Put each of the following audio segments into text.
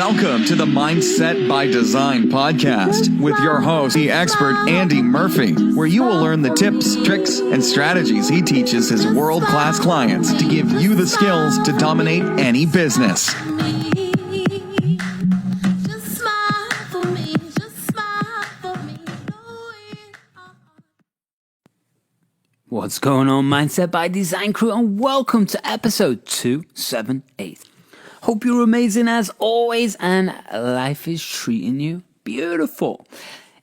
Welcome to the Mindset by Design podcast with your host, the expert Andy Murphy, where you will learn the tips, tricks, and strategies he teaches his world-class clients to give you the skills to dominate any business. What's going on, Mindset by Design crew, and welcome to episode 278. Hope you're amazing as always, and life is treating you beautiful.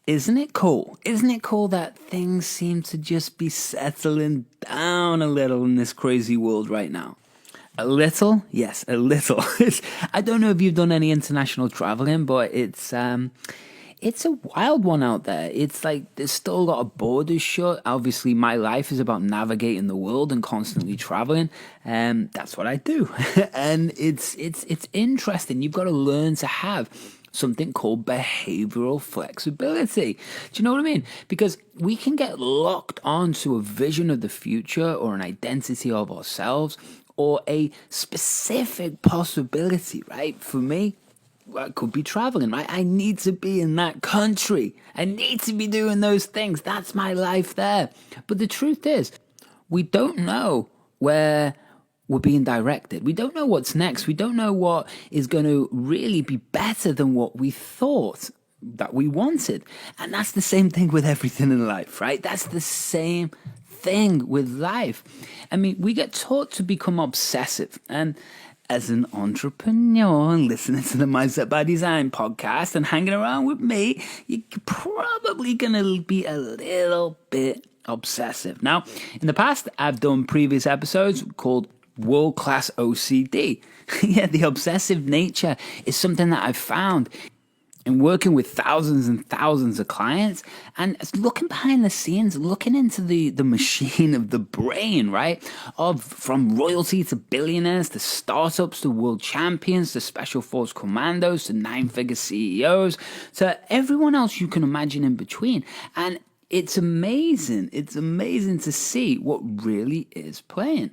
Isn't it cool? Isn't it cool that things seem to just be settling down a little in this crazy world right now? A little? Yes, a little. I don't know if you've done any international traveling, but it's a wild one out there. It's like there's still a lot of borders shut. Obviously, my life is about navigating the world and constantly traveling. That's what I do. And it's interesting. You've got to learn to have something called behavioral flexibility. Do you know what I mean? Because we can get locked onto a vision of the future or an identity of ourselves or a specific possibility, right? For me, I could be traveling, right? I need to be in that country. I need to be doing those things. That's my life there. But the truth is, we don't know where we're being directed. We don't know what's next. We don't know what is going to really be better than what we thought that we wanted. And that's the same thing with everything in life, right? That's the same thing with life. I mean, we get taught to become obsessive, and as an entrepreneur and listening to the Mindset by Design podcast and hanging around with me, you're probably going to be a little bit obsessive. Now, in the past, I've done previous episodes called World Class OCD. Yeah, the obsessive nature is something that I've found in working with thousands and thousands of clients and looking behind the scenes, looking into the machine of the brain, right? From royalty to billionaires, to startups, to world champions, to special force commandos, to nine-figure CEOs, to everyone else you can imagine in between. And it's amazing. It's amazing to see what really is playing.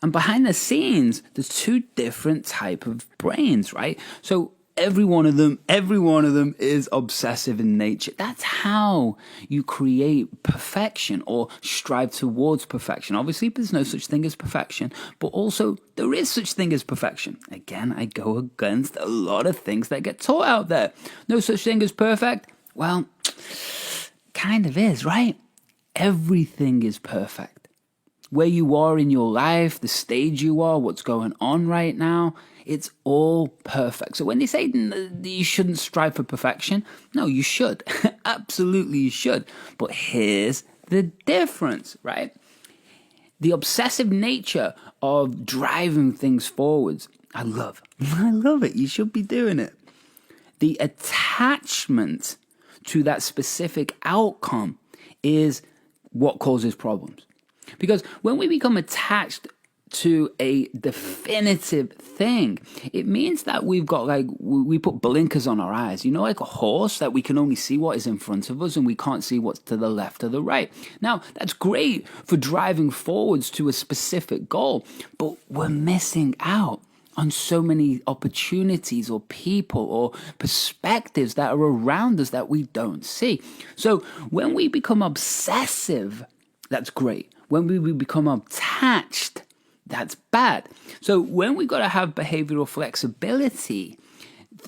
And behind the scenes, there's two different type of brains, right? So every one of them is obsessive in nature. That's how you create perfection or strive towards perfection. Obviously, there's no such thing as perfection, but also there is such thing as perfection. Again, I go against a lot of things that get taught out there. No such thing as perfect. Well, kind of is, right? Everything is perfect. Where you are in your life, the stage you are, what's going on right now, it's all perfect. So when they say you shouldn't strive for perfection, no, you should. Absolutely, you should. But here's the difference, right? The obsessive nature of driving things forwards, I love it. You should be doing it. The attachment to that specific outcome is what causes problems. Because when we become attached to a definitive thing, it means that we've got we put blinkers on our eyes. You know, like a horse, that we can only see what is in front of us and we can't see what's to the left or the right. Now, that's great for driving forwards to a specific goal, but we're missing out on so many opportunities or people or perspectives that are around us that we don't see. So when we become obsessive, that's great. When we become attached, that's bad. So when we got to have behavioral flexibility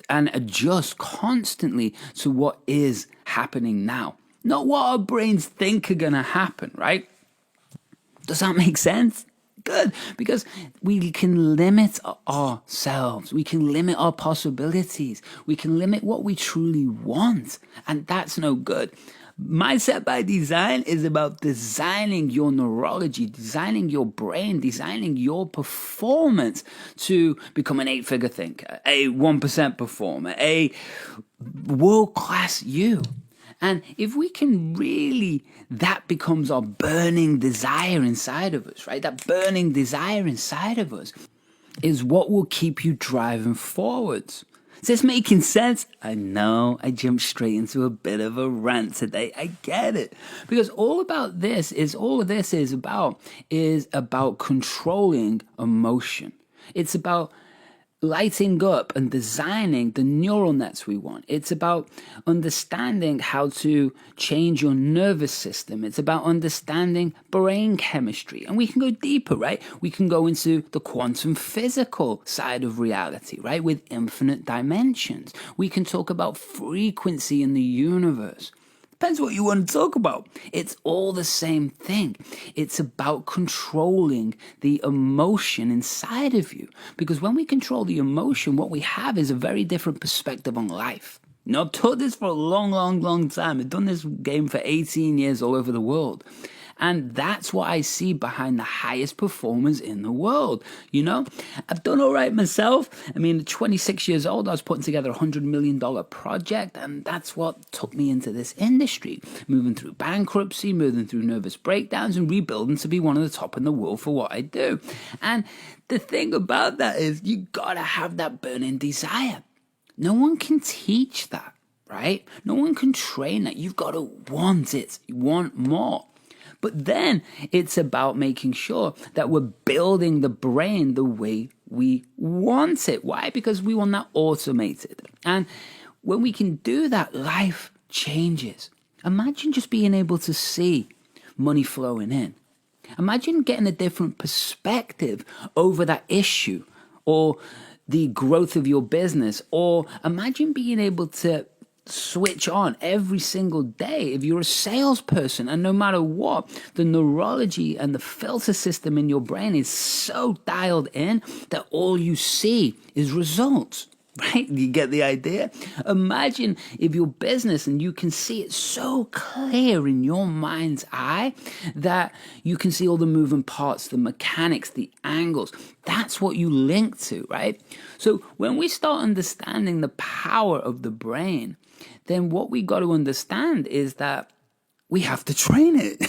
and adjust constantly to what is happening now, not what our brains think are going to happen, right? Does that make sense? Good, because we can limit ourselves. We can limit our possibilities. We can limit what we truly want, and that's no good. Mindset by Design is about designing your neurology, designing your brain, designing your performance to become an 8-figure thinker, a 1% performer, a world-class you. And if we can really, that becomes our burning desire inside of us, right? That burning desire inside of us is what will keep you driving forwards. Is this making sense? I know I jumped straight into a bit of a rant today. I get it. Because all of this is about controlling emotion. It's about lighting up and designing the neural nets we want. It's about understanding how to change your nervous system. It's about understanding brain chemistry. And we can go deeper, right? We can go into the quantum physical side of reality, right? With infinite dimensions. We can talk about frequency in the universe. Depends what you want to talk about. It's all the same thing. It's about controlling the emotion inside of you. Because when we control the emotion, what we have is a very different perspective on life. You know, I've taught this for a long time. I've done this game for 18 years all over the world. And that's what I see behind the highest performers in the world. You know, I've done all right myself. I mean, at 26 years old, I was putting together a $100 million project. And that's what took me into this industry. Moving through bankruptcy, moving through nervous breakdowns, and rebuilding to be one of the top in the world for what I do. And the thing about that is you got to have that burning desire. No one can teach that, right? No one can train that. You've got to want it. You want more. But then it's about making sure that we're building the brain the way we want it. Why? Because we want that automated. And when we can do that, life changes. Imagine just being able to see money flowing in. Imagine getting a different perspective over that issue or the growth of your business. Or imagine being able to switch on every single day if you're a salesperson, and no matter what, the neurology and the filter system in your brain is so dialed in that all you see is results, right? You get the idea? Imagine if your business, and you can see it so clear in your mind's eye that you can see all the moving parts, the mechanics, the angles. That's what you link to, right? So when we start understanding the power of the brain, then what we got to understand is that we have to train it.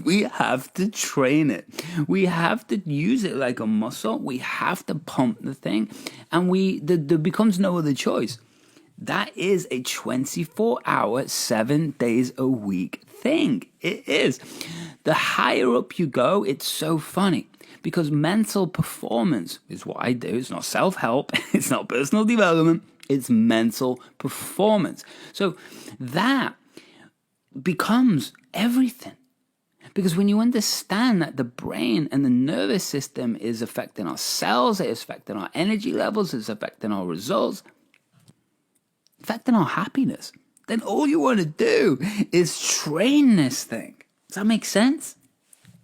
We have to train it. We have to use it like a muscle. We have to pump the thing. And there becomes no other choice. That is a 24-hour, 7 days a week thing. It is. The higher up you go, it's so funny. Because mental performance is what I do. It's not self-help. It's not personal development. It's mental performance. So that becomes everything. Because when you understand that the brain and the nervous system is affecting our cells, it's affecting our energy levels, it's affecting our results, affecting our happiness, then all you want to do is train this thing. Does that make sense?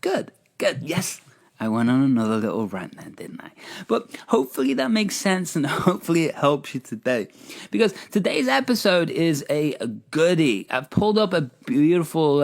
Good. Yes. I went on another little rant then, didn't I? But hopefully that makes sense, and hopefully it helps you today. Because today's episode is a goodie. I've pulled up a beautiful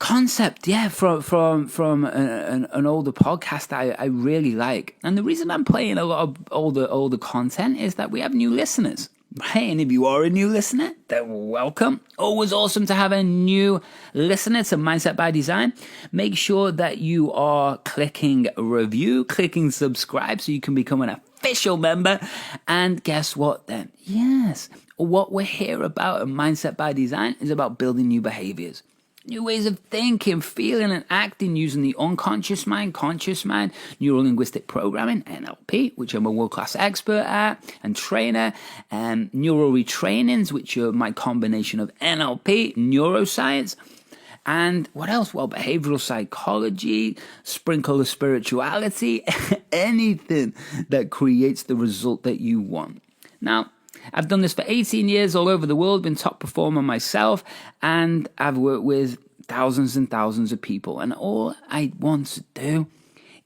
concept, from an older podcast I really like. And the reason I'm playing a lot of older content is that we have new listeners. Right, and if you are a new listener, then welcome. Always awesome to have a new listener to Mindset by Design. Make sure that you are clicking review, clicking subscribe so you can become an official member. And guess what then? Yes, what we're here about at Mindset by Design is about building new behaviors. New ways of thinking, feeling, and acting using the unconscious mind, conscious mind, neuro-linguistic programming, NLP, which I'm a world-class expert at and trainer, and neuro-retrainings, which are my combination of NLP, neuroscience, and what else? Well, behavioral psychology, sprinkle of spirituality, anything that creates the result that you want. Now, I've done this for 18 years all over the world, been top performer myself, and I've worked with thousands and thousands of people. And all I want to do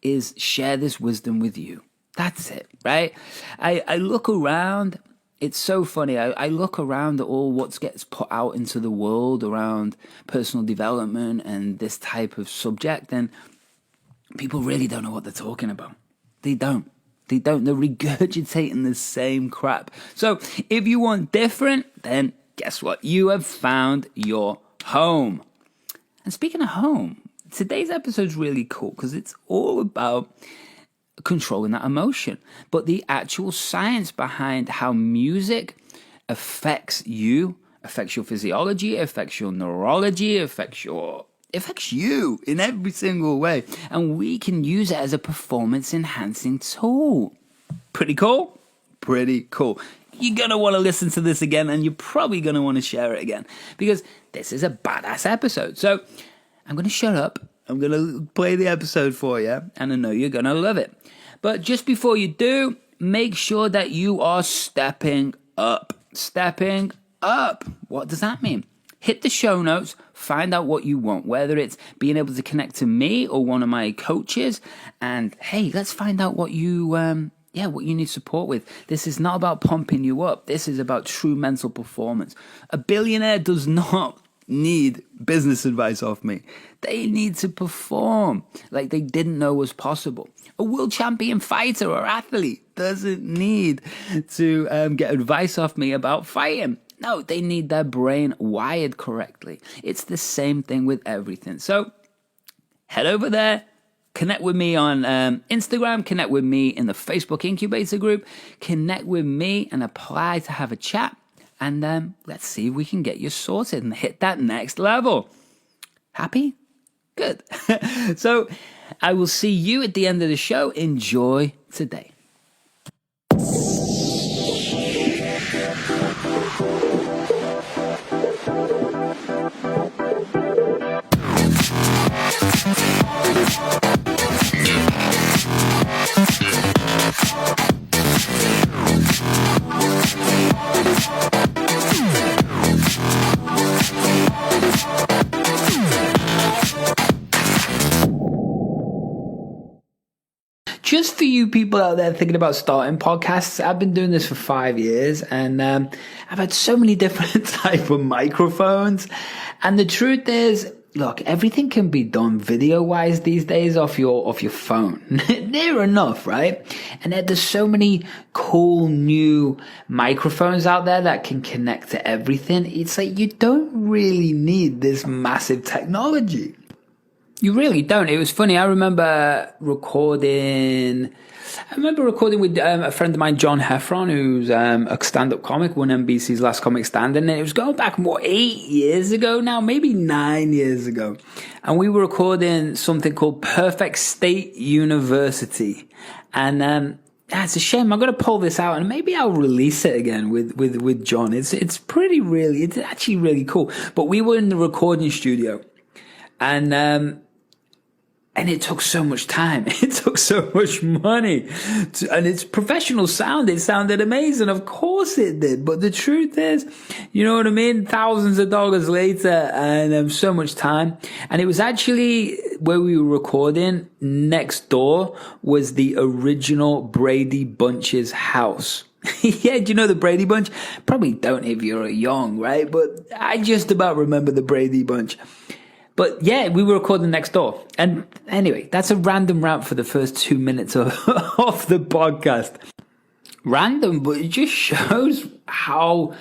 is share this wisdom with you. That's it, right? I look around. It's so funny. I look around at all what gets put out into the world around personal development and this type of subject, and people really don't know what they're talking about. They don't. They're regurgitating the same crap. So if you want different, then guess what? You have found your home. And speaking of home, today's episode is really cool because it's all about controlling that emotion. But the actual science behind how music affects you, affects your physiology, affects your neurology, affects you in every single way. And we can use it as a performance enhancing tool. Pretty cool? Pretty cool. You're going to want to listen to this again, and you're probably going to want to share it again, because this is a badass episode. So I'm going to shut up. I'm going to play the episode for you, and I know you're going to love it. But just before you do, make sure that you are stepping up. Stepping up. What does that mean? Hit the show notes, find out what you want, whether it's being able to connect to me or one of my coaches, and hey, let's find out what you what you need support with. This is not about pumping you up. This is about true mental performance. A billionaire does not need business advice off me. They need to perform like they didn't know was possible. A world champion fighter or athlete doesn't need to get advice off me about fighting. No, they need their brain wired correctly. It's the same thing with everything. So head over there. Connect with me on Instagram, connect with me in the Facebook Incubator group, connect with me and apply to have a chat, and let's see if we can get you sorted and hit that next level. Happy? Good. So I will see you at the end of the show. Enjoy today. Just for you people out there thinking about starting podcasts, I've been doing this for 5 years, and I've had so many different type of microphones. And the truth is, look, everything can be done video-wise these days off your phone. Near enough, right? And there's so many cool new microphones out there that can connect to everything. It's like you don't really need this massive technology. You really don't. It was funny. I remember recording with a friend of mine, John Heffron, who's a stand-up comic, won NBC's Last Comic Standing, and it was going back, 8 years ago now, maybe 9 years ago. And we were recording something called Perfect State University. And it's a shame. I'm going to pull this out, and maybe I'll release it again with John. It's actually really cool. But we were in the recording studio, and it took so much time. It took so much money. And it's professional sound. It sounded amazing. Of course it did. But the truth is, you know what I mean? Thousands of dollars later, and so much time. And it was actually where we were recording, next door was the original Brady Bunch's house. Yeah, do you know the Brady Bunch? Probably don't if you're young, right? But I just about remember the Brady Bunch. But yeah, we were recording next door. And anyway, that's a random rant for the first 2 minutes of the podcast. Random, but it just shows how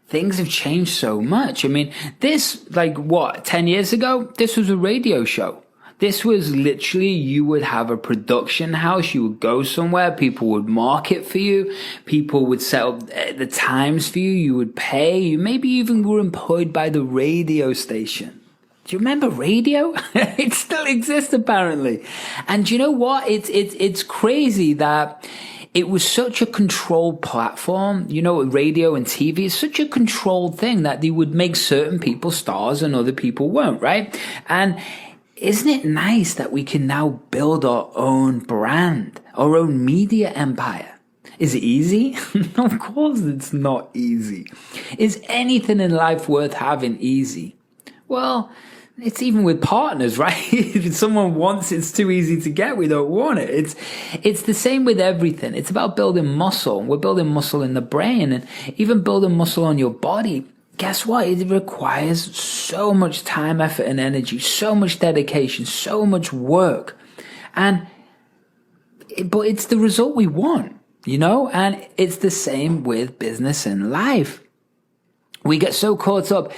things have changed so much. I mean, this, 10 years ago, this was a radio show. This was literally, you would have a production house, you would go somewhere, people would market for you, people would set up the times for you, you would pay, you maybe even were employed by the radio station. Do you remember radio? It still exists apparently. And you know what? It's crazy that it was such a controlled platform. You know, radio and TV is such a controlled thing that they would make certain people stars and other people won't, right? And isn't it nice that we can now build our own brand, our own media empire? Is it easy? Of course it's not easy. Is anything in life worth having easy? Well, it's even with partners, right? If someone wants it's too easy to get, we don't want it. It's the same with everything. It's about building muscle. We're building muscle in the brain, and even building muscle on your body. Guess what? It requires so much time, effort, and energy, so much dedication, so much work. But it's the result we want, you know? And it's the same with business and life. We get so caught up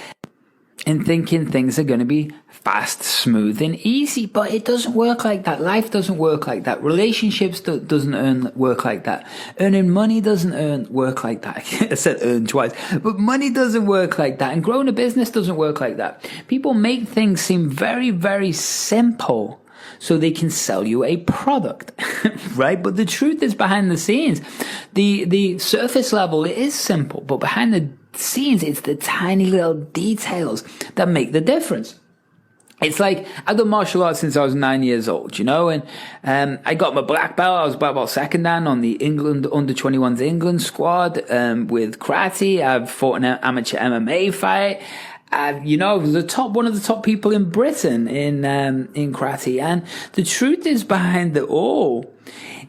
in thinking things are going to be fast, smooth, and easy, but it doesn't work like that. Life doesn't work like that. Relationships doesn't work like that. Earning money doesn't work like that. I said earn twice, but money doesn't work like that. And growing a business doesn't work like that. People make things seem very, very simple, so they can sell you a product, right? But the truth is, behind the scenes, the surface level, it is simple, but behind the scenes, it's the tiny little details that make the difference. It's like, I've done martial arts since I was 9 years old, and I got my black belt. I was black belt second dan on the England under 21s England squad with karate. I've fought an amateur MMA fight. I was one of the top people in Britain in karate. And the truth is, behind it all,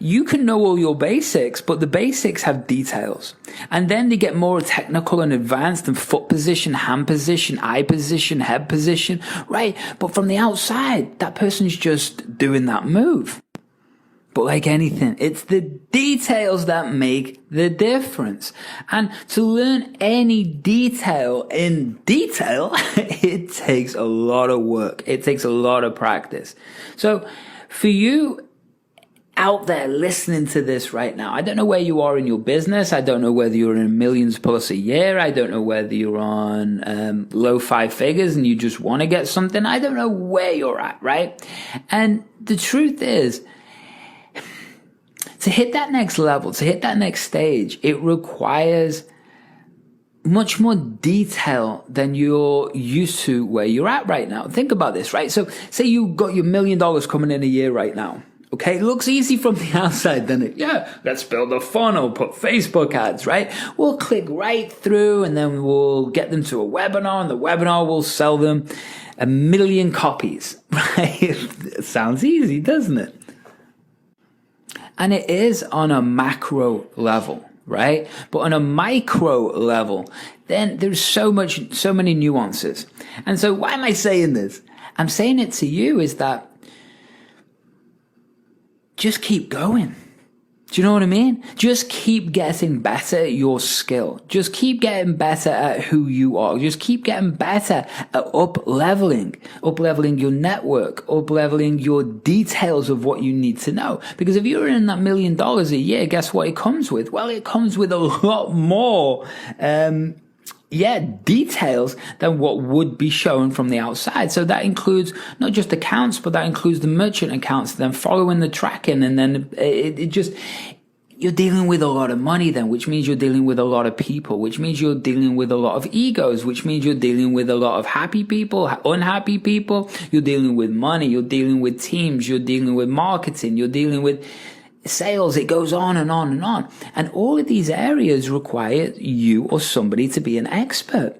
you can know all your basics, but the basics have details. And then they get more technical and advanced and foot position, hand position, eye position, head position, right? But from the outside, that person's just doing that move. But like anything, it's the details that make the difference. And to learn any detail in detail, it takes a lot of work. It takes a lot of practice. So for you out there listening to this right now, I don't know where you are in your business. I don't know whether you're in millions plus a year. I don't know whether you're on low 5 figures and you just want to get something. I don't know where you're at, right? And the truth is, to hit that next level, to hit that next stage, it requires much more detail than you're used to where you're at right now. Think about this, right? So say you got your $1 million coming in a year right now. Okay, it looks easy from the outside, doesn't it? Yeah, let's build a funnel, put Facebook ads, right? We'll click right through and then we'll get them to a webinar, and the webinar will sell them 1 million copies, right? It sounds easy, doesn't it? And it is on a macro level, right? But on a micro level, then there's so many nuances. And so why am I saying this? I'm saying it to you is that just keep going. Do you know what I mean? Just keep getting better at your skill. Just keep getting better at who you are. Just keep getting better at up-leveling your network, up-leveling your details of what you need to know. Because if you're in that $1 million a year, guess what it comes with? Well, it comes with a lot more, details than what would be shown from the outside. So that includes not just accounts, but that includes the merchant accounts, then following the tracking, and then you're dealing with a lot of money then, which means you're dealing with a lot of people, which means you're dealing with a lot of egos, which means you're dealing with a lot of happy people, unhappy people, you're dealing with money, you're dealing with teams, you're dealing with marketing, you're dealing with sales. It goes on and on and on. And all of these areas require you or somebody to be an expert.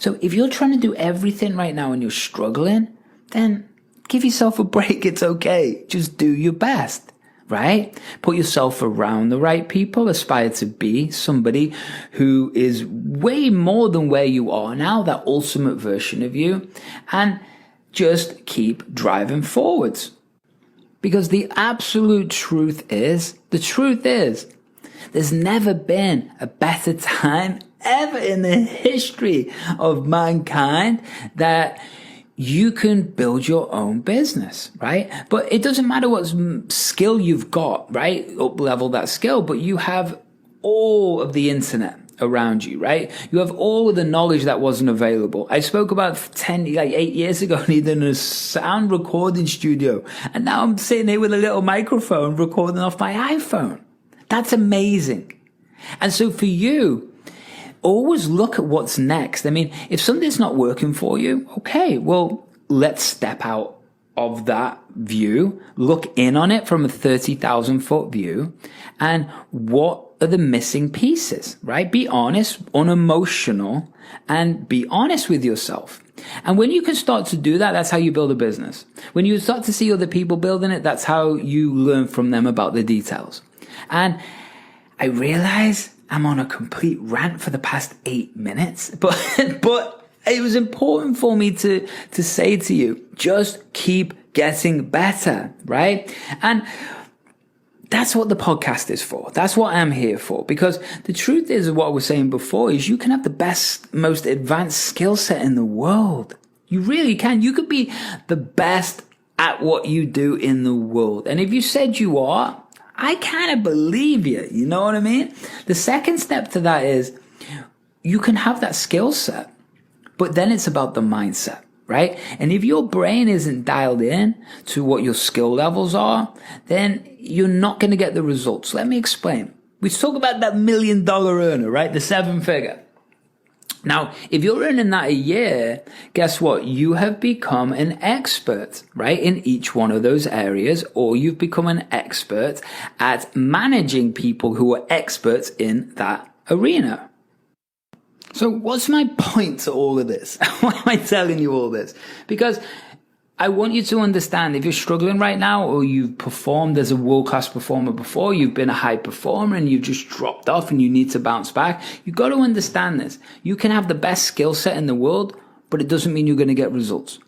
So if you're trying to do everything right now and you're struggling, then give yourself a break. It's okay. Just do your best, right? Put yourself around the right people. Aspire to be somebody who is way more than where you are now, that ultimate version of you, and just keep driving forwards. Because the absolute truth is, there's never been a better time ever in the history of mankind that you can build your own business, right? But it doesn't matter what skill you've got, right? Up-level that skill, but you have all of the internet around you, right? You have all of the knowledge that wasn't available. I spoke about 8 years ago needing a sound recording studio, and now I'm sitting here with a little microphone recording off my iPhone. That's amazing. And so for you, always look at what's next. I mean, if something's not working for you, okay, well, let's step out of that view, look in on it from a 30,000 foot view, and what are the missing pieces, right? Be honest, unemotional, and be honest with yourself. And when you can start to do that, that's how you build a business. When you start to see other people building it, that's how you learn from them about the details. And I realize I'm on a complete rant for the past 8 minutes, but it was important for me to say to you, just keep getting better, right? And that's what the podcast is for. That's what I'm here for. Because the truth is, what I was saying before, is you can have the best, most advanced skill set in the world. You really can. You could be the best at what you do in the world. And if you said you are, I kind of believe you. You know what I mean? The second step to that is you can have that skill set, but then it's about the mindset. right? And if your brain isn't dialed in to what your skill levels are, then you're not going to get the results. Let me explain. We talk about that $1 million earner, right? The 7-figure. Now, if you're earning that a year, guess what? You have become an expert, right, in each one of those areas, or you've become an expert at managing people who are experts in that arena. So what's my point to all of this? Why am I telling you all this? Because I want you to understand, if you're struggling right now, or you've performed as a world-class performer before, you've been a high performer and you've just dropped off and you need to bounce back, you've got to understand this. You can have the best skill set in the world, but it doesn't mean you're going to get results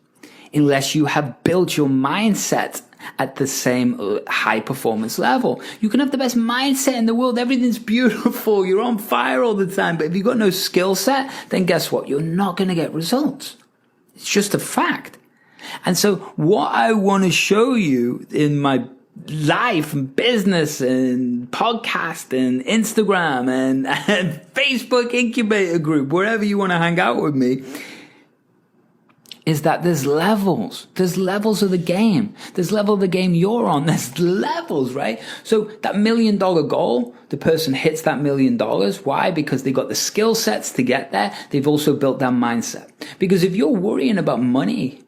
unless you have built your mindset at the same high performance level. You can have the best mindset in the world. Everything's beautiful. You're on fire all the time. But if you've got no skill set, then guess what? You're not going to get results. It's just a fact. And so what I want to show you in my life and business and podcast and Instagram and Facebook incubator group, wherever you want to hang out with me, is that there's levels. There's levels of the game. There's level of the game you're on. There's levels, right? So that $1 million goal, the person hits that $1 million. Why? Because they got the skill sets to get there. They've also built that mindset. Because if you're worrying about money,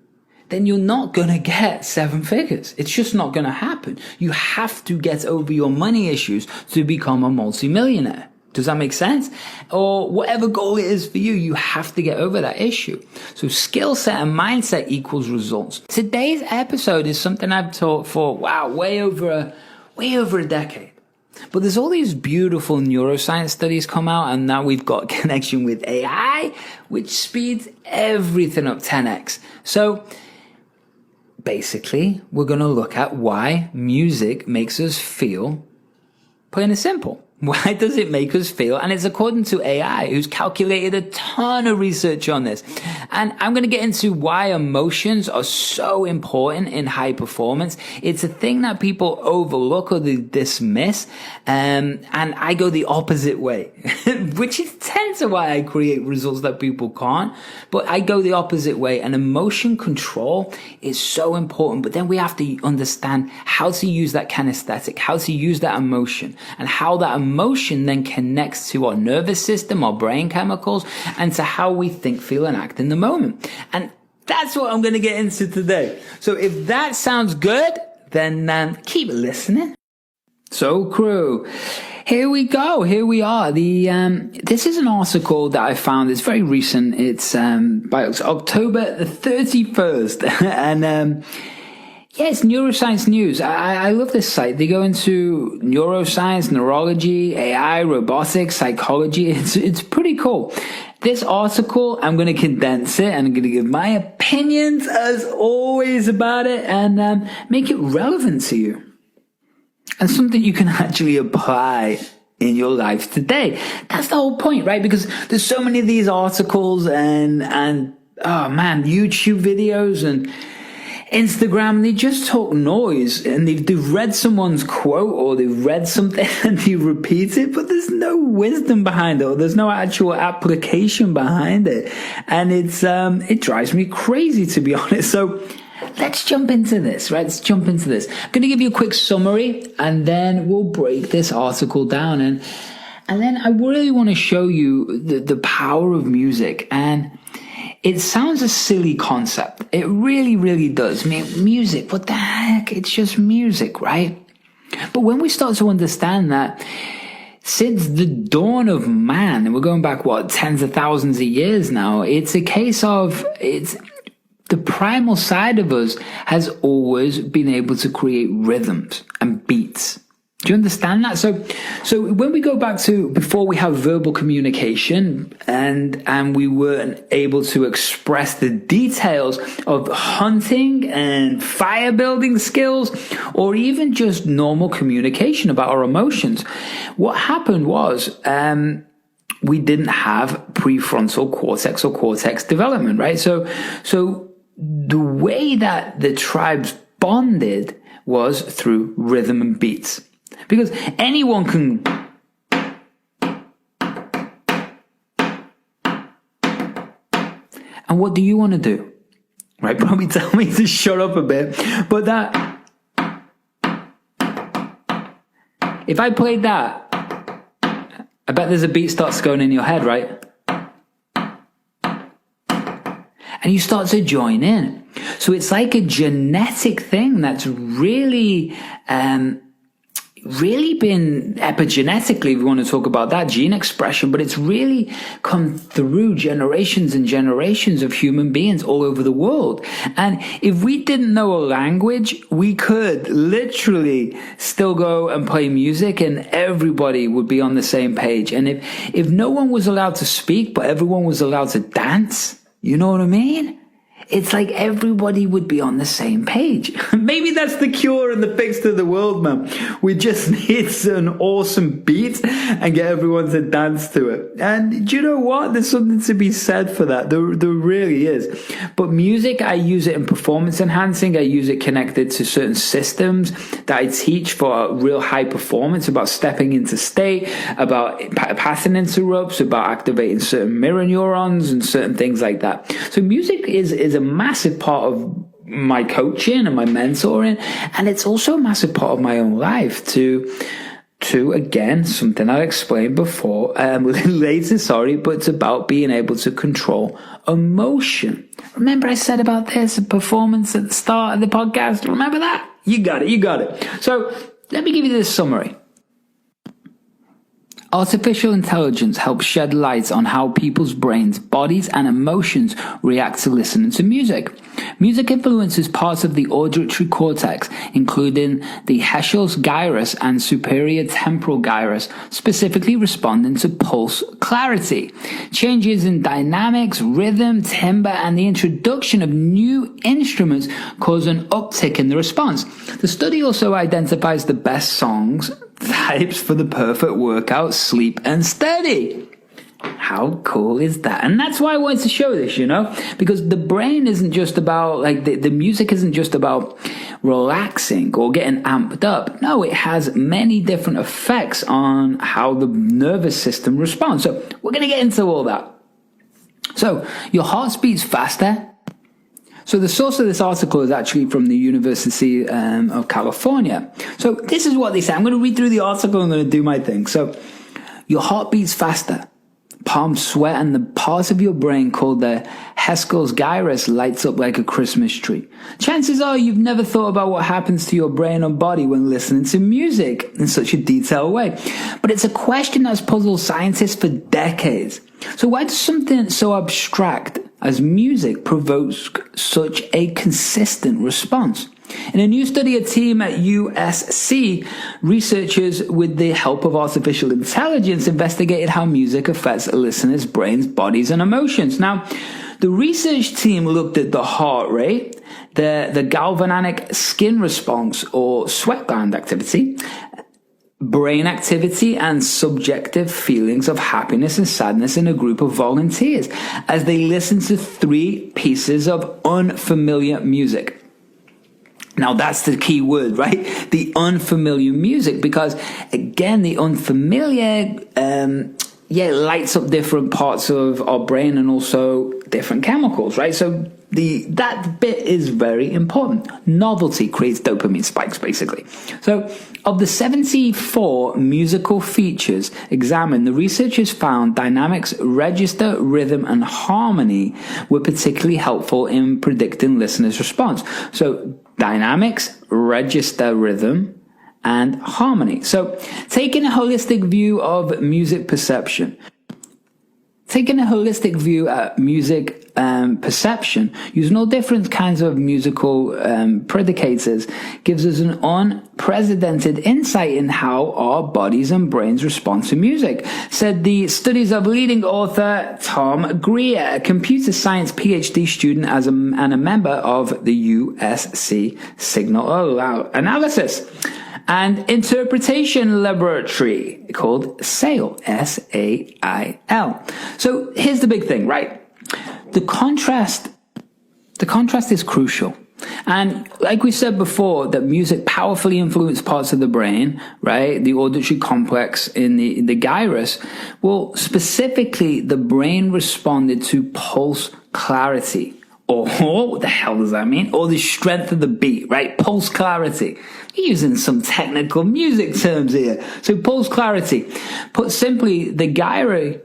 then you're not going to get 7 figures. It's just not going to happen. You have to get over your money issues to become a multimillionaire. Does that make sense? Or whatever goal it is for you, you have to get over that issue. So skill set and mindset equals results. Today's episode is something I've taught for, way over a decade. But there's all these beautiful neuroscience studies come out, and now we've got connection with AI, which speeds everything up 10x. So basically, we're going to look at why music makes us feel, plain and simple. Why does it make us feel? And it's according to AI, who's calculated a ton of research on this. And I'm going to get into why emotions are so important in high performance. It's a thing that people overlook or they dismiss. And I go the opposite way, which is tends to why I create results that people can't. But I go the opposite way. And emotion control is so important. But then we have to understand how to use that kinesthetic, how to use that emotion, and how that emotion then connects to our nervous system, our brain chemicals, and to how we think, feel, and act in the moment. And that's what I'm going to get into today. So if that sounds good, then keep listening. So crew, here we go. Here we are. This is an article that I found. It's very recent. It's by October the 31st. And yeah, it's Neuroscience News. I love this site. They go into neuroscience, neurology, AI, robotics, psychology. It's pretty cool. This article, I'm going to condense it and I'm going to give my opinions as always about it and make it relevant to you. And something you can actually apply in your life today. That's the whole point, right? Because there's so many of these articles and oh man, YouTube videos and Instagram, they just talk noise and they've read someone's quote or they've read something and they repeat it, but there's no wisdom behind it or there's no actual application behind it. And it drives me crazy, to be honest. So let's jump into this, right? Let's jump into this. I'm going to give you a quick summary and then we'll break this article down. And then I really want to show you the power of music. And it sounds a silly concept. It really, really does. I mean, music, what the heck? It's just music, right? But when we start to understand that since the dawn of man, and we're going back, tens of thousands of years now, it's a case of, the primal side of us has always been able to create rhythms and beats. Do you understand that? So when we go back to before we have verbal communication and we weren't able to express the details of hunting and fire building skills or even just normal communication about our emotions, what happened was we didn't have prefrontal cortex or cortex development, right? So the way that the tribes bonded was through rhythm and beats. Because anyone can and what do you want to do? right? Probably tell me to shut up a bit. But that, if I played that, I bet there's a beat starts going in your head, right? And you start to join in. So it's like a genetic thing that's really been epigenetically, if we want to talk about that, gene expression, but it's really come through generations and generations of human beings all over the world. And if we didn't know a language, we could literally still go and play music and everybody would be on the same page. And if no one was allowed to speak, but everyone was allowed to dance, you know what I mean? It's like everybody would be on the same page. Maybe that's the cure and the fix to the world, man. We just need an awesome beat and get everyone to dance to it. And do you know what? There's something to be said for that. There really is. But music, I use it in performance enhancing. I use it connected to certain systems that I teach for real high performance, about stepping into state, about pattern interrupts, about activating certain mirror neurons and certain things like that. So music is a massive part of my coaching and my mentoring, and it's also a massive part of my own life to again, something I explained before, later, but it's about being able to control emotion. Remember I said about this performance at the start of the podcast? Remember that? You got it. So let me give you this summary. Artificial intelligence helps shed light on how people's brains, bodies, and emotions react to listening to music. Music influences parts of the auditory cortex, including the Heschel's gyrus and superior temporal gyrus, specifically responding to pulse clarity. Changes in dynamics, rhythm, timbre, and the introduction of new instruments cause an uptick in the response. The study also identifies the best songs types for the perfect workout, sleep, and study. How cool is that? And that's why I wanted to show this, because the brain isn't just about, the music isn't just about relaxing or getting amped up. No, it has many different effects on how the nervous system responds. So we're going to get into all that. So your heart beats faster. So the source of this article is actually from the University of California. So this is what they say. I'm going to read through the article. I'm going to do my thing. So your heart beats faster. Palms sweat and the part of your brain called the Heschel's gyrus lights up like a Christmas tree. Chances are you've never thought about what happens to your brain and body when listening to music in such a detailed way. But it's a question that's puzzled scientists for decades. So why does something so abstract as music provokes such a consistent response? In a new study, a team at USC, researchers with the help of artificial intelligence investigated how music affects listeners' brains, bodies, and emotions. Now, the research team looked at the heart rate, the galvanic skin response or sweat gland activity, brain activity, and subjective feelings of happiness and sadness in a group of volunteers as they listened to 3 pieces of unfamiliar music. Now that's the key word, right? The unfamiliar music, because again, the unfamiliar, lights up different parts of our brain and also different chemicals, right? So that bit is very important. Novelty creates dopamine spikes, basically. So of the 74 musical features examined, the researchers found dynamics, register, rhythm, and harmony were particularly helpful in predicting listeners' response. So dynamics, register, rhythm, and harmony. So taking a holistic view of music perception. Taking a holistic view at music perception, using all different kinds of musical predicators, gives us an unprecedented insight in how our bodies and brains respond to music, said the studies of leading author Tom Greer, a computer science PhD student and a member of the USC Signal Analysis and Interpretation Laboratory called SAIL, S-A-I-L. So here's the big thing, right? The contrast is crucial. And like we said before, that music powerfully influences parts of the brain, right? The auditory complex in the gyrus. Well, specifically, the brain responded to pulse clarity or what the hell does that mean? Or the strength of the beat, right? Pulse clarity. We're using some technical music terms here. So pulse clarity. Put simply, the gyre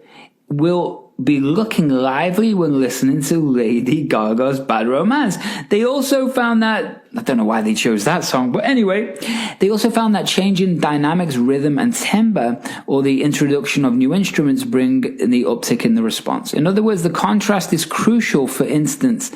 will be looking lively when listening to Lady Gaga's Bad Romance. They also found that, I don't know why they chose that song, but anyway, they also found that changing dynamics, rhythm, and timbre, or the introduction of new instruments, bring the uptick in the response. In other words, the contrast is crucial, for instance,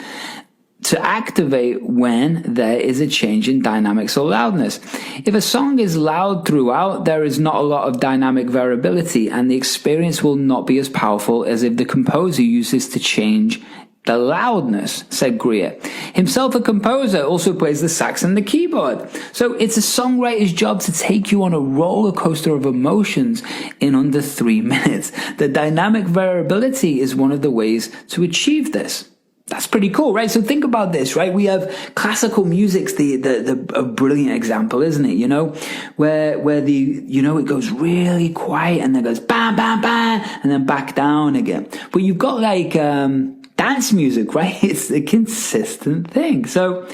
to activate when there is a change in dynamics or loudness. If a song is loud throughout, there is not a lot of dynamic variability, and the experience will not be as powerful as if the composer uses to change the loudness, said Greer. Himself a composer, also plays the sax and the keyboard. So it's a songwriter's job to take you on a roller coaster of emotions in under 3 minutes. The dynamic variability is one of the ways to achieve this. That's pretty cool, right? So think about this, right? We have classical music's a brilliant example, isn't it? You know, where it goes really quiet and then goes bam, bam, bam, and then back down again. But you've got like, dance music, right? It's a consistent thing. So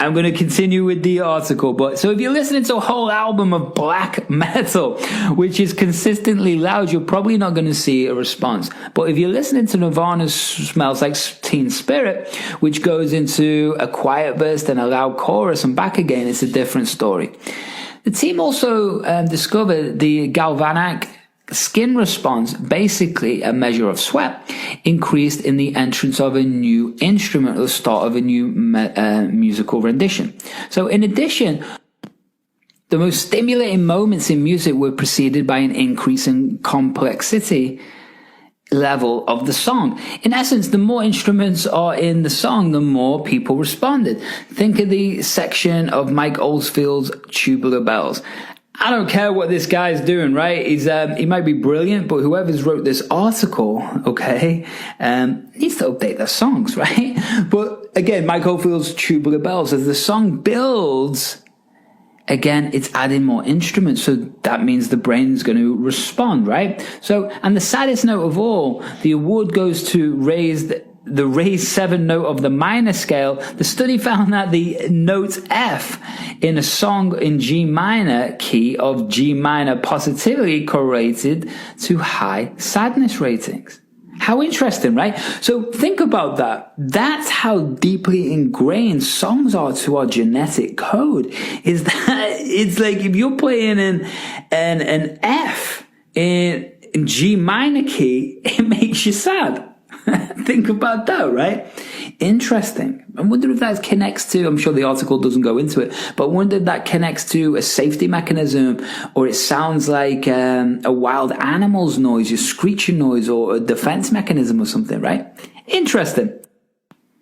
I'm going to continue with the article. But so if you're listening to a whole album of black metal, which is consistently loud, you're probably not going to see a response. But if you're listening to Nirvana's Smells Like Teen Spirit, which goes into a quiet burst and a loud chorus and back again, it's a different story. The team also discovered the galvanic skin response, basically a measure of sweat, increased in the entrance of a new instrument or the start of a new musical rendition. So in addition, the most stimulating moments in music were preceded by an increase in complexity level of the song. In essence, the more instruments are in the song, the more people responded. Think of the section of Mike Oldfield's Tubular Bells. I don't care what this guy's doing, right? He might be brilliant, but whoever's wrote this article, okay, needs to update their songs, right? But again, Mike Oldfield's Tubular Bells, as the song builds, again, it's adding more instruments, so that means the brain's going to respond, right? So, and the saddest note of all, the award goes to the raised 7 note of the minor scale. The study found that the note F in a song in G minor key of G minor positively correlated to high sadness ratings. How interesting, right? So think about that. That's how deeply ingrained songs are to our genetic code. Is that it's like if you're playing an F in G minor key, it makes you sad. Think about that, right? Interesting. I wonder if that connects to, I'm sure the article doesn't go into it, but I wonder if that connects to a safety mechanism, or it sounds like a wild animal's noise, a screeching noise, or a defense mechanism or something, right? Interesting.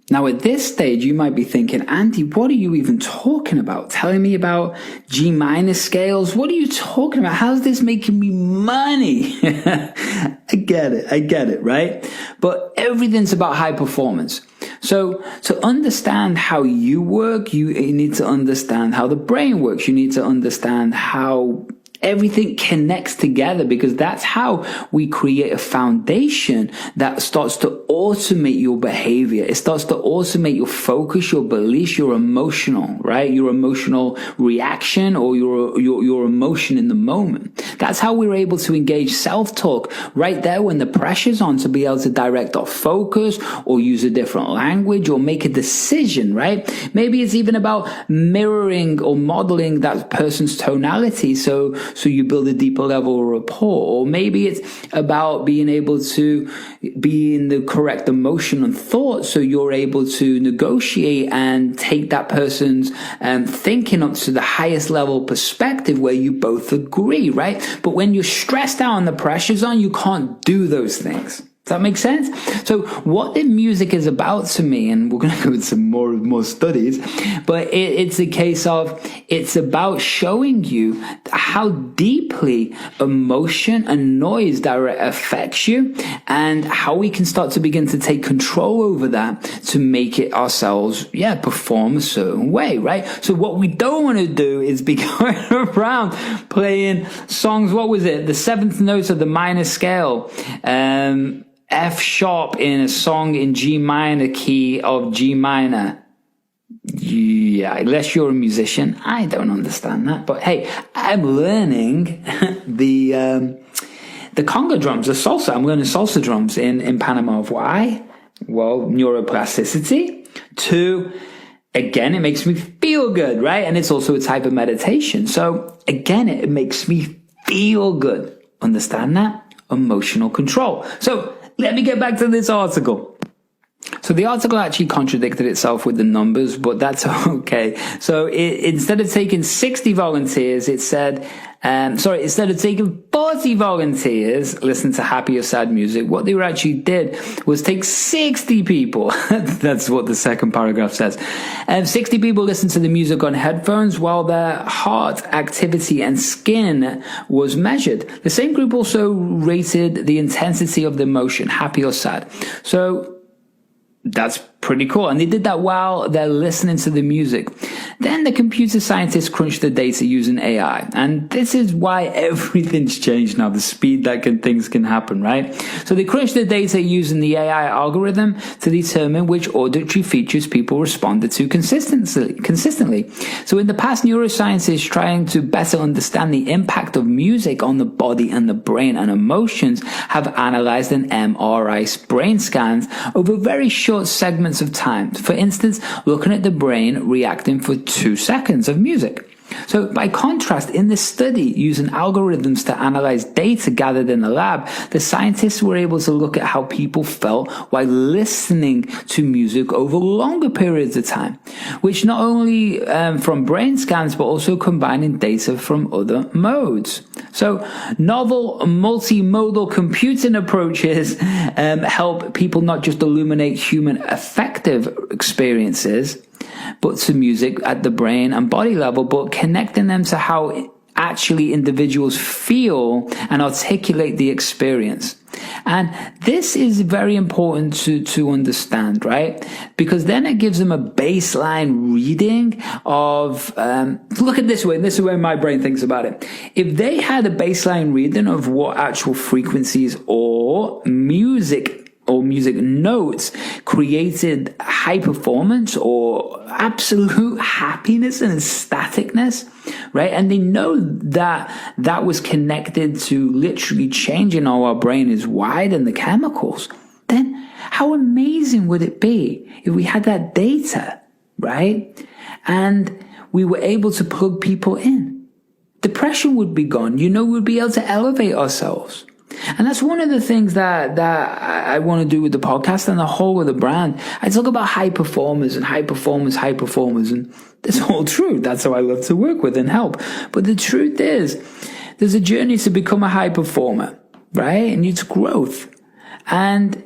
Now, at this stage, you might be thinking, Andy, what are you even talking about? Telling me about G minor scales? What are you talking about? How's this making me money? I get it, right? But everything's about high performance. So to understand how you work, you need to understand how the brain works. You need to understand how everything connects together, because that's how we create a foundation that starts to automate your behavior. It starts to automate your focus, your beliefs, your emotional, right? Your emotional reaction, or your emotion in the moment. That's how we're able to engage self-talk right there when the pressure's on, to be able to direct our focus or use a different language or make a decision, right? Maybe it's even about mirroring or modeling that person's tonality. So you build a deeper level of rapport. Or maybe it's about being able to be in the correct emotion and thought, so you're able to negotiate and take that person's thinking up to the highest level perspective where you both agree, right? But when you're stressed out and the pressure's on, you can't do those things. Does that make sense? So what the music is about to me, and we're going to go into some more studies, but it's a case of, it's about showing you how deeply emotion and noise direct affects you, and how we can start to begin to take control over that to make it ourselves, perform a certain way, right? So what we don't want to do is be going around playing songs, what was it? The 7th note of the minor scale, F sharp in a song in G minor key of G minor. Yeah, unless you're a musician, I don't understand that. But hey, I'm learning the conga drums, the salsa. I'm learning salsa drums in Panama. Why? Well, neuroplasticity. 2, again, it makes me feel good, right? And it's also a type of meditation. So again, it makes me feel good. Understand that? Emotional control. So let me get back to this article. So the article actually contradicted itself with the numbers, but that's okay. So instead of taking 60 volunteers, it said, instead of taking 40 volunteers listen to happy or sad music, what they actually did was take 60 people. That's what the second paragraph says. 60 people listened to the music on headphones while their heart activity and skin was measured. The same group also rated the intensity of the emotion, happy or sad. So that's pretty cool. And they did that while they're listening to the music. Then the computer scientists crunched the data using AI. And this is why everything's changed now, the speed that things can happen, right? So they crunched the data using the AI algorithm to determine which auditory features people responded to consistently. So in the past, neuroscientists trying to better understand the impact of music on the body and the brain and emotions have analyzed an MRI brain scans over very short segments of time. For instance, looking at the brain reacting for 2 seconds of music. So by contrast, in this study, using algorithms to analyze data gathered in the lab, the scientists were able to look at how people felt while listening to music over longer periods of time, which not only from brain scans, but also combining data from other modes. So novel multimodal computing approaches help people not just illuminate human affective experiences, but to music at the brain and body level, but connecting them to how actually individuals feel and articulate the experience. And this is very important to understand, right? Because then it gives them a baseline reading of, look at this way, and this is the way my brain thinks about it. If they had a baseline reading of what actual frequencies or music notes created high performance or absolute happiness and ecstaticness, right? And they know that that was connected to literally changing how our brain is wired and the chemicals. Then how amazing would it be if we had that data, right? And we were able to plug people in. Depression would be gone. We'd be able to elevate ourselves. And that's one of the things that I want to do with the podcast and the whole of the brand. I talk about high performers, and it's all true. That's how I love to work with and help. But the truth is, there's a journey to become a high performer, right? And it's growth. And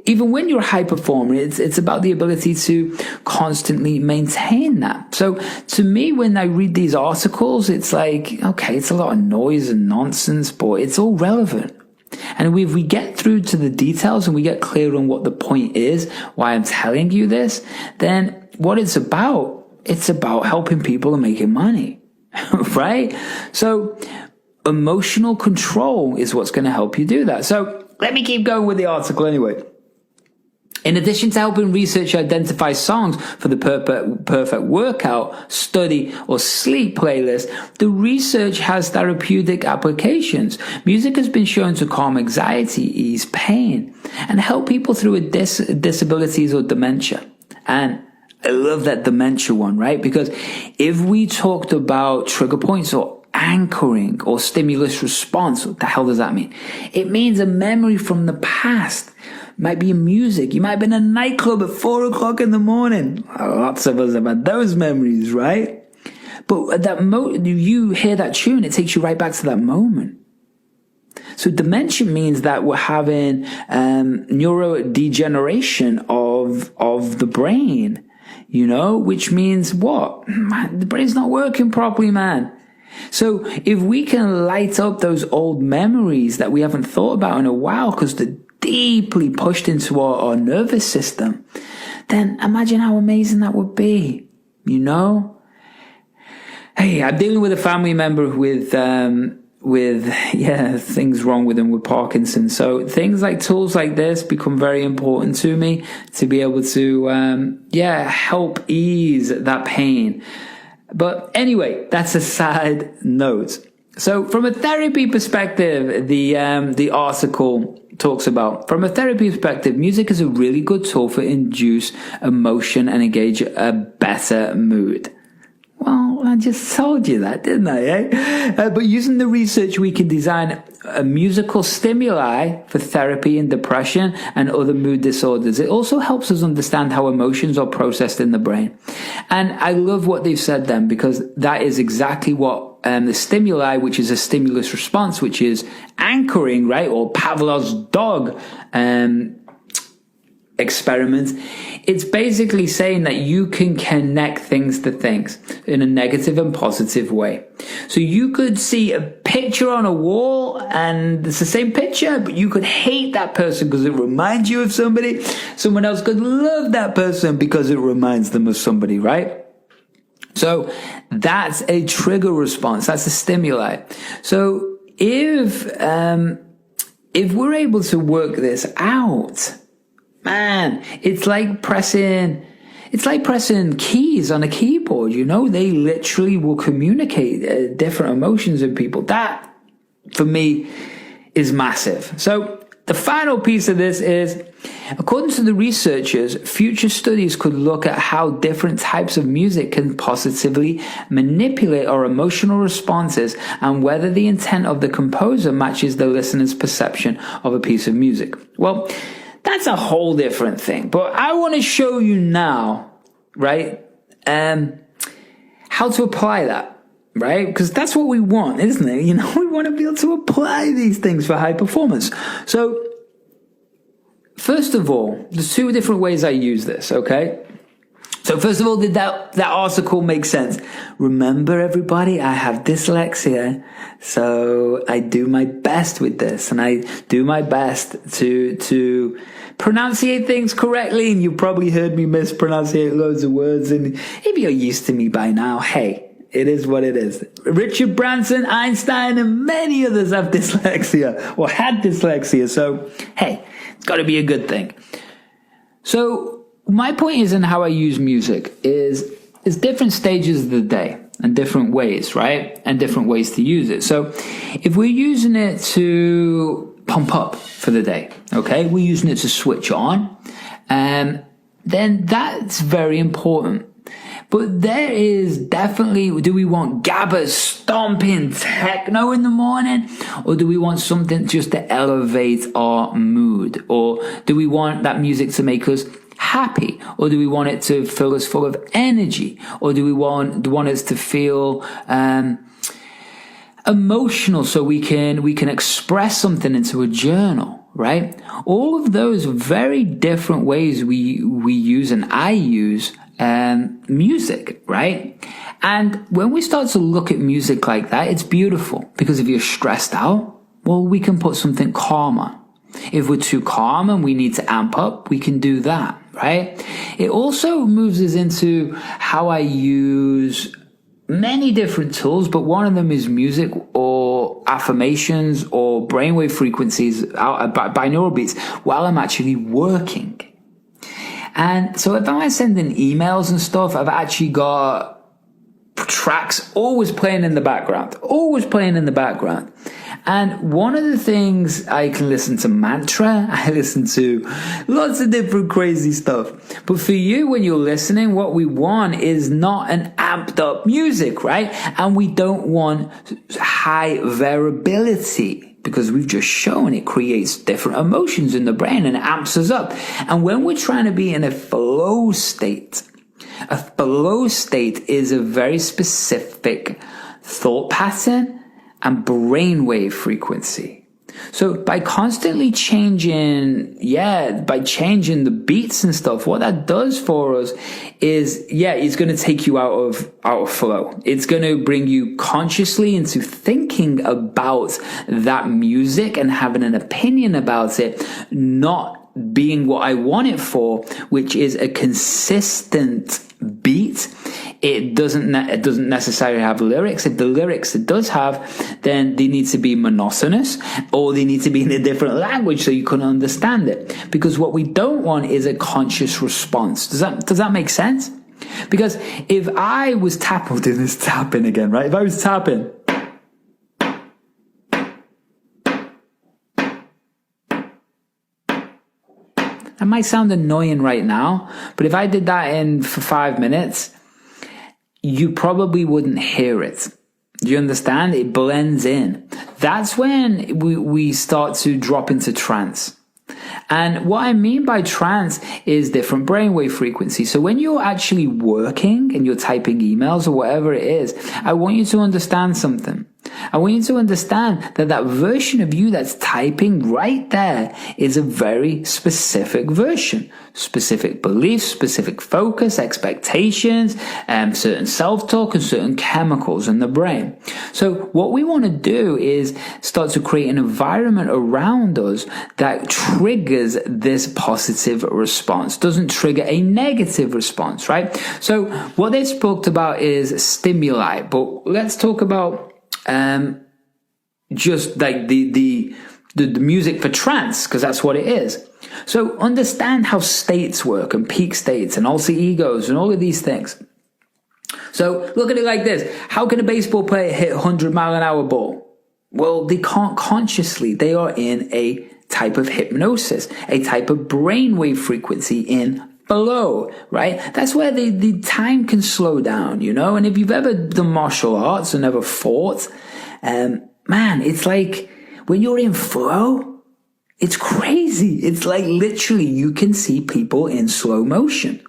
even when you're a high performer, it's about the ability to constantly maintain that. So to me, when I read these articles, it's like, okay, it's a lot of noise and nonsense, but it's all relevant. And if we get through to the details and we get clear on what the point is, why I'm telling you this, then what it's about helping people and making money, right? So emotional control is what's going to help you do that. So let me keep going with the article anyway. In addition to helping research identify songs for the perfect workout, study, or sleep playlist, the research has therapeutic applications. Music has been shown to calm anxiety, ease pain, and help people through disabilities or dementia. And I love that dementia one, right? Because if we talked about trigger points or anchoring or stimulus response, what the hell does that mean? It means a memory from the past. It might be music. You might have been in a nightclub at 4 o'clock in the morning. Lots of us have had those memories, right? But at that moment, you hear that tune, it takes you right back to that moment. So dementia means that we're having neurodegeneration of the brain, which means what? Man, the brain's not working properly, man. So if we can light up those old memories that we haven't thought about in a while because they're deeply pushed into our nervous system, then imagine how amazing that would be, Hey, I'm dealing with a family member with things wrong with them with Parkinson's. So things like tools like this become very important to me to be able to, help ease that pain. But anyway, that's a side note. So from a therapy perspective, the article talks about, from a therapy perspective, music is a really good tool for induce emotion and engage a better mood. Well, I just told you that, didn't I? But using the research, we can design a musical stimuli for therapy in depression and other mood disorders. It also helps us understand how emotions are processed in the brain. And I love what they've said then, because that is exactly what the stimuli, which is a stimulus response, which is anchoring, right? Or Pavlov's dog experiment. It's basically saying that you can connect things to things in a negative and positive way. So you could see a picture on a wall and it's the same picture, but you could hate that person because it reminds you of somebody. Someone else could love that person because it reminds them of somebody, right? So that's a trigger response. That's a stimuli. So if we're able to work this out, man, it's like pressing keys on a keyboard, they literally will communicate different emotions in people. That, for me, is massive. So the final piece of this is, according to the researchers, future studies could look at how different types of music can positively manipulate our emotional responses and whether the intent of the composer matches the listener's perception of a piece of music. Well, that's a whole different thing. But I want to show you now, right, how to apply that, right? Because that's what we want, isn't it? We want to be able to apply these things for high performance. So, first of all, there's two different ways I use this, okay? So first of all, did that article make sense? Remember, everybody, I have dyslexia, so I do my best with this, and I do my best to pronunciate things correctly, and you probably heard me mispronunciate loads of words, and if you're used to me by now, hey, it is what it is. Richard Branson, Einstein, and many others have dyslexia, or had dyslexia, so hey, it's got to be a good thing. So my point is in how I use music is different stages of the day and different ways, right? And different ways to use it. So if we're using it to pump up for the day, okay, we're using it to switch on, then that's very important. But there is definitely, do we want gabba stomping techno in the morning? Or do we want something just to elevate our mood? Or do we want that music to make us happy? Or do we want it to fill us full of energy? Or do we want us to feel emotional so we can express something into a journal, right? All of those very different ways we use and I use music, right? And when we start to look at music like that, it's beautiful, because if you're stressed out, well, we can put something calmer. If we're too calm and we need to amp up, we can do that, right? It also moves us into how I use many different tools, but one of them is music or affirmations or brainwave frequencies, binaural beats, while I'm actually working. And so if I'm sending emails and stuff, I've actually got tracks always playing in the background. And one of the things, I can listen to mantra, I listen to lots of different crazy stuff. But for you, when you're listening, what we want is not an amped up music, right? And we don't want high variability, because we've just shown it creates different emotions in the brain and amps us up. And when we're trying to be in a flow state is a very specific thought pattern and brainwave frequency. So by constantly changing the beats and stuff, what that does for us is, it's going to take you out of flow. It's going to bring you consciously into thinking about that music and having an opinion about it, not being what I want it for, which is a consistent beat it doesn't necessarily have lyrics. If the lyrics it does have, then they need to be monotonous, or they need to be in a different language so you can understand it. Because what we don't want is a conscious response. Does that make sense? Because if I was tapping, doing this tapping again, right? If I was tapping, that might sound annoying right now, but if I did that for 5 minutes, you probably wouldn't hear it. Do you understand? It blends in. That's when we start to drop into trance. And what I mean by trance is different brainwave frequencies. So when you're actually working and you're typing emails or whatever it is, I want you to understand something. I want you to understand that version of you that's typing right there is a very specific version. Specific beliefs, specific focus, expectations, certain self-talk, and certain chemicals in the brain. So what we want to do is start to create an environment around us that triggers this positive response, doesn't trigger a negative response, right? So what they spoke about is stimuli, but let's talk about just like the music for trance, because that's what it is. So understand how states work, and peak states, and alter egos, and all of these things. So look at it like this. How can a baseball player hit a 100-mile-an-hour ball? Well, they can't consciously. They are in a type of hypnosis, a type of brainwave frequency in flow, right? That's where the time can slow down, you know? And if you've ever done martial arts and ever fought, man, it's like when you're in flow, it's crazy. It's like literally you can see people in slow motion.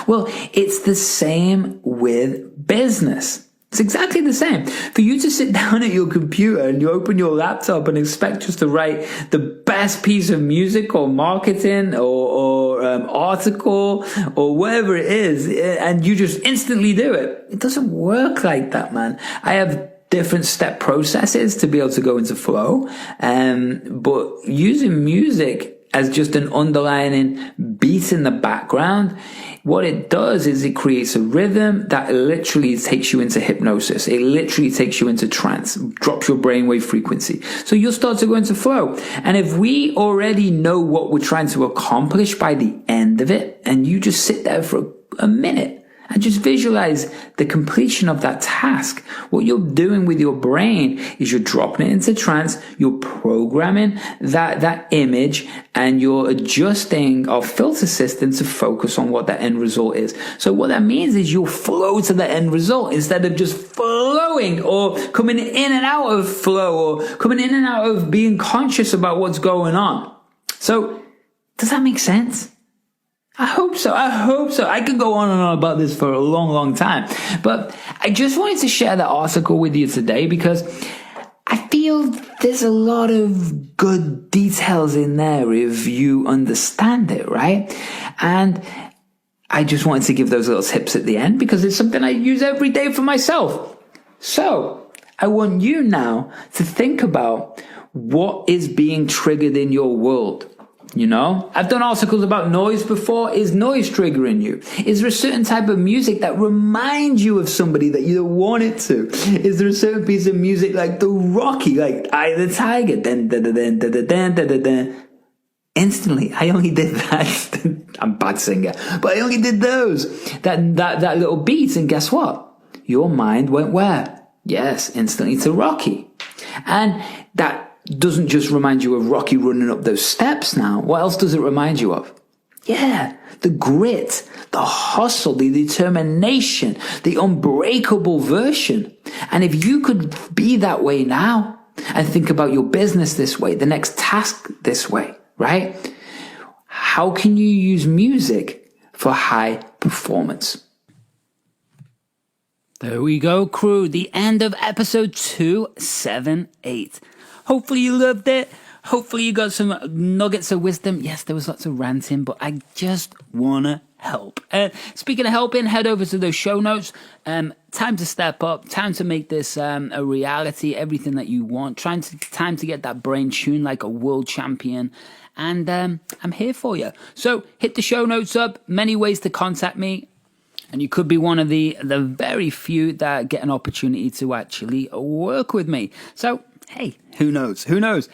Well, it's the same with business. It's exactly the same. For you to sit down at your computer and you open your laptop and expect us to write the best piece of music or marketing or article or whatever it is, and you just instantly do it. It doesn't work like that, man. I have different step processes to be able to go into flow, but using music as just an underlying beat in the background, what it does is it creates a rhythm that literally takes you into hypnosis. It literally takes you into trance, drops your brainwave frequency. So you'll start to go into flow. And if we already know what we're trying to accomplish by the end of it, and you just sit there for a minute and just visualize the completion of that task. What you're doing with your brain is you're dropping it into trance, you're programming that image, and you're adjusting our filter system to focus on what that end result is. So what that means is you'll flow to the end result instead of just flowing or coming in and out of flow or coming in and out of being conscious about what's going on. So does that make sense? I hope so. I could go on and on about this for a long, long time. But I just wanted to share that article with you today because I feel there's a lot of good details in there if you understand it, right? And I just wanted to give those little tips at the end because it's something I use every day for myself. So I want you now to think about what is being triggered in your world. You know, I've done articles about noise before. Is noise triggering you? Is there a certain type of music that reminds you of somebody that you don't want it to? Is there a certain piece of music like the Rocky, like Eye of the Tiger? Instantly, I only did that. I'm a bad singer, but I only did those. That little beat, and guess what? Your mind went where? Yes, instantly to Rocky. And that doesn't just remind you of Rocky running up those steps now. What else does it remind you of? Yeah, the grit, the hustle, the determination, the unbreakable version. And if you could be that way now and think about your business this way, the next task this way, right? How can you use music for high performance? There we go, crew. The end of episode 278. Hopefully you loved it. Hopefully you got some nuggets of wisdom. Yes, there was lots of ranting, but I just want to help. Speaking of helping, head over to those show notes. Time to step up. Time to make this a reality. Everything that you want. Time to get that brain tuned like a world champion. And I'm here for you. So hit the show notes up. Many ways to contact me. And you could be one of the very few that get an opportunity to actually work with me. So, hey, who knows? Who knows?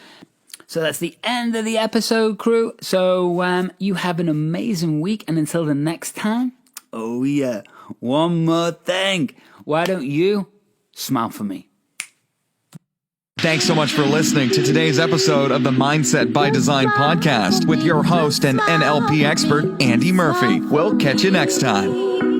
So that's the end of the episode, crew. So you have an amazing week. And until the next time, oh yeah, one more thing. Why don't you smile for me? Thanks so much for listening to today's episode of the Mindset by Design podcast with your host and NLP expert, Andy Murphy. We'll catch you next time.